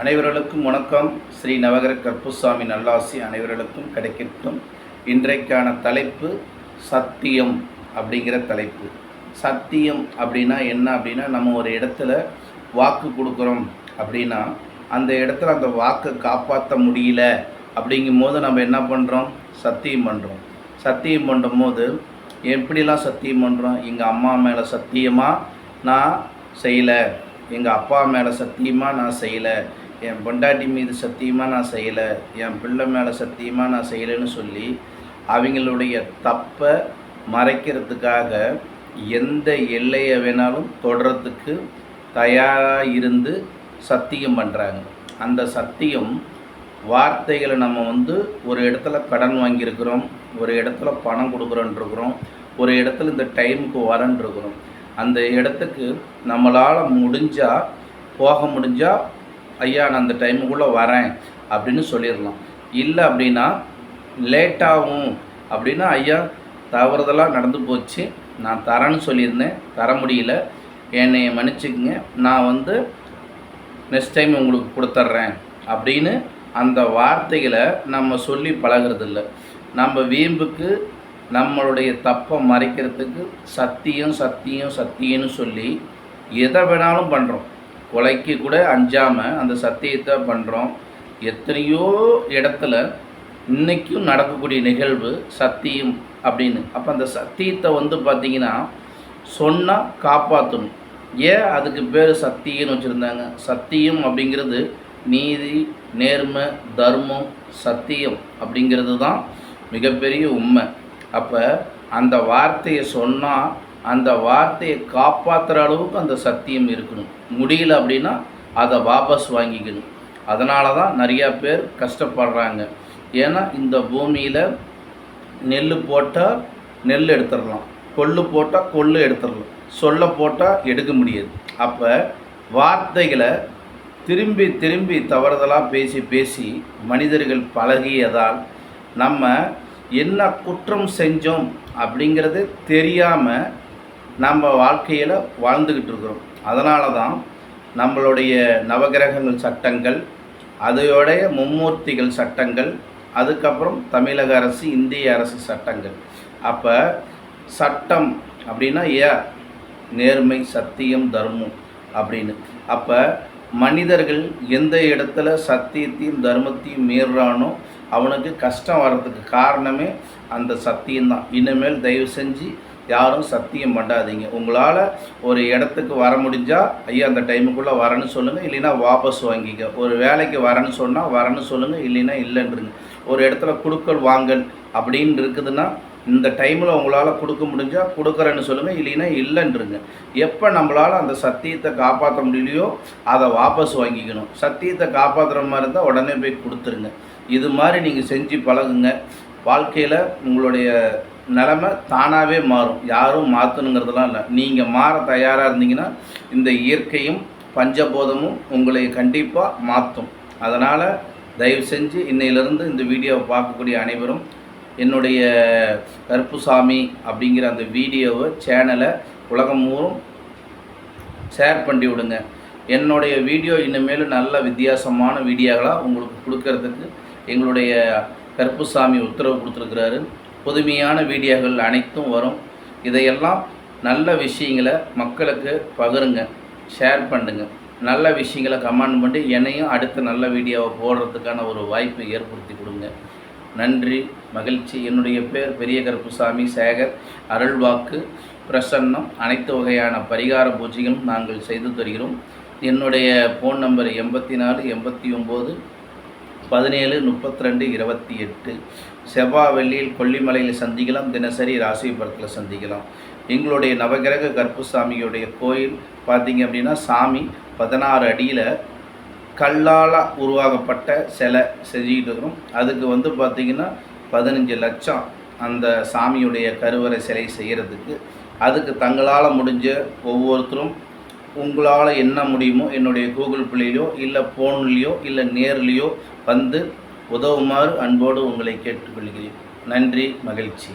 அனைவர்களுக்கும் வணக்கம். ஸ்ரீ நவகிரக கருப்புசாமி நல்லாசி அனைவர்களுக்கும் கிடைக்கட்டும். இன்றைக்கான தலைப்பு சத்தியம் அப்படிங்கிற தலைப்பு. சத்தியம் அப்படின்னா என்ன அப்படின்னா, நம்ம ஒரு இடத்துல வாக்கு கொடுக்குறோம் அப்படின்னா அந்த இடத்துல அந்த வாக்கை காப்பாற்ற முடியல அப்படிங்கும் போது நம்ம என்ன பண்ணுறோம்? சத்தியம் பண்ணுறோம். சத்தியம் பண்ணும்போது எப்படிலாம் சத்தியம் பண்ணுறோம்? எங்கள் அம்மா மேலே சத்தியமாக நான் செய்யலை, எங்கள் அப்பா மேலே சத்தியமாக நான் செய்யலை, என் பொண்டாட்டி மீது சத்தியமாக நான் செய்யலை, என் பிள்ளை மேலே சத்தியமாக நான் செய்யலைன்னு சொல்லி அவங்களுடைய தப்பை மறைக்கிறதுக்காக எந்த எல்லையை வேணாலும் தொடர்றதுக்கு தயாராக இருந்து சத்தியம் பண்ணுறாங்க. அந்த சத்தியம் வார்த்தைகளை நம்ம ஒரு இடத்துல கடன் வாங்கியிருக்கிறோம், ஒரு இடத்துல பணம் கொடுக்குறோன்ருக்குறோம், ஒரு இடத்துல இந்த டைமுக்கு வரன்ருக்குறோம். அந்த இடத்துக்கு நம்மளால் முடிஞ்சால் போக முடிஞ்சால் ஐயா நான் அந்த டைமுக்குள்ளே வரேன் அப்படின்னு சொல்லிடலாம். இல்லை அப்படின்னா லேட்டாகும் அப்படின்னா ஐயா தவறுதலாக நடந்து போச்சு, நான் தரேன்னு சொல்லியிருந்தேன், தர முடியல, என்னை மன்னிச்சுக்குங்க, நான் நெக்ஸ்ட் டைம் உங்களுக்கு கொடுத்துட்றேன் அப்படின்னு அந்த வார்த்தைகளை நம்ம சொல்லி பழகிறதில்ல. நம்ம வீம்புக்கு நம்மளுடைய தப்பை மறைக்கிறதுக்கு சத்தியம் சத்தியம் சத்தியம்னு சொல்லி எதை வேணாலும் பண்ணுறோம். கொலைக்கு கூட அஞ்சாமல் அந்த சத்தியத்தை பண்ணுறோம். எத்தனையோ இடத்துல இன்றைக்கும் நடக்கக்கூடிய நிகழ்வு சத்தியம் அப்படின்னு. அப்போ அந்த சத்தியத்தை பார்த்திங்கன்னா சொன்னால் காப்பாற்றணும். ஏன் அதுக்கு பேர் சத்தியம்னு வச்சுருந்தாங்க? சத்தியம் அப்படிங்கிறது நீதி, நேர்மை, தர்மம், சத்தியம் அப்படிங்கிறது தான் மிகப்பெரிய உண்மை. அப்போ அந்த வார்த்தையை சொன்னால் அந்த வார்த்தையை காப்பாற்றுற அளவுக்கு அந்த சத்தியம் இருக்கணும். முடியல அப்படின்னா அதை வாபஸ் வாங்கிக்கணும். அதனால தான் நிறையா பேர் கஷ்டப்படுறாங்க. ஏன்னா இந்த பூமியில் நெல் போட்டால் நெல் எடுத்துடலாம், கொள்ளு போட்டால் கொள்ளு எடுத்துடலாம், சொல்ல போட்டால் எடுக்க முடியாது. அப்போ வார்த்தைகளை திரும்பி திரும்பி தவறுதலாக பேசி பேசி மனிதர்கள் பழகியதால் நம்ம என்ன குற்றம் செஞ்சோம் அப்படிங்கிறது தெரியாமல் நம்ம வாழ்க்கையில் வாழ்ந்துக்கிட்டு இருக்கிறோம். அதனால தான் நம்மளுடைய நவகிரகங்கள் சட்டங்கள், அதையோடைய மும்மூர்த்திகள் சட்டங்கள், அதுக்கப்புறம் தமிழக அரசு, இந்திய அரசு சட்டங்கள். அப்போ சட்டம் அப்படின்னா நேர்மை, சத்தியம், தர்மம் அப்படின்னு. அப்போ மனிதர்கள் எந்த இடத்துல சத்தியத்தையும் தர்மத்தையும் மீறானோ அவனுக்கு கஷ்டம் வர்றதுக்கு காரணமே அந்த சத்தியம்தான். இனிமேல் தயவு செஞ்சு யாரும் சத்தியம் பண்ணாதீங்க. உங்களால் ஒரு இடத்துக்கு வர முடிஞ்சால் ஐயா அந்த டைமுக்குள்ளே வரேன்னு சொல்லுங்கள், இல்லைன்னா வாபஸ் வாங்கிக்க. ஒரு வேலைக்கு வரேன்னு சொன்னால் வரேன்னு சொல்லுங்கள், இல்லைன்னா இல்லைன்றங்க. ஒரு இடத்துல கொடுக்கல் வாங்கல் அப்படின்னு இருக்குதுன்னா இந்த டைமில் உங்களால் கொடுக்க முடிஞ்சால் கொடுக்குறேன்னு சொல்லுங்கள், இல்லைன்னா இல்லைன்றங்க. எப்போ நம்மளால் அந்த சத்தியத்தை காப்பாற்ற முடியலையோ அதை வாபஸ் வாங்கிக்கணும். சத்தியத்தை காப்பாற்றுற மாதிரி இருந்தால் உடனே போய் கொடுத்துருங்க. இது மாதிரி நீங்கள் செஞ்சு பழகுங்க. வாழ்க்கையில் உங்களுடைய நிலைமை தானாகவே மாறும். யாரும் மாற்றணுங்கிறதுலாம் இல்லை. நீங்கள் மாற தயாராக இருந்தீங்கன்னா இந்த இயற்கையும் பஞ்சபோதமும் உங்களை கண்டிப்பாக மாற்றும். அதனால் தயவு செஞ்சு இன்னையிலிருந்து இந்த வீடியோவை பார்க்கக்கூடிய அனைவரும் என்னுடைய கருப்புசாமி அப்படிங்கிற அந்த வீடியோவை சேனலை உலகம் ஊரும் ஷேர் பண்ணி விடுங்க. என்னுடைய வீடியோ இனிமேல் நல்ல வித்தியாசமான வீடியோக்களாக உங்களுக்கு கொடுக்கறதுக்கு எங்களுடைய கருப்புசாமி உத்தரவு கொடுத்துருக்கிறாரு. புதுமையான வீடியோக்கள் அனைத்தும் வரும். இதையெல்லாம் நல்ல விஷயங்களை மக்களுக்கு பகிருங்க, ஷேர் பண்ணுங்க. நல்ல விஷயங்களை கமெண்ட் பண்ணி என்னையும் அடுத்த நல்ல வீடியோவை போடுறதுக்கான ஒரு வாய்ப்பை ஏற்படுத்தி கொடுங்க. நன்றி, மகிழ்ச்சி. என்னுடைய பேர் பெரிய கருப்புசாமி சேகர். அருள்வாக்கு, பிரசன்னம், அனைத்து வகையான பரிகார பூஜைகளும் நாங்கள் செய்து தருகிறோம். என்னுடைய ஃபோன் நம்பர் 84 89 17 32 28. செவ்வாய் வெள்ளியில் கொல்லிமலையில் சந்திக்கலாம், தினசரி ராசிபுரத்தில் சந்திக்கலாம். எங்களுடைய நவகிரக கருப்புசாமியுடைய கோயில் பார்த்திங்க அப்படின்னா சாமி 16 அடியில் கல்லால் உருவாக்கப்பட்ட சிலை செஞ்சுக்கிட்டு இருக்கிறோம். அதுக்கு பார்த்திங்கன்னா 15 லட்சம் அந்த சாமியுடைய கருவறை சிலை செய்கிறதுக்கு. அதுக்கு தங்களால் முடிஞ்ச ஒவ்வொருத்தரும் உங்களால் என்ன முடியுமோ என்னுடைய கூகுள் பிளேலையோ இல்லை ஃபோன்லேயோ இல்லை நேர்லேயோ உதவுமாறு அன்போடு உங்களை கேட்டுக்கொள்கிறேன். நன்றி, மகிழ்ச்சி.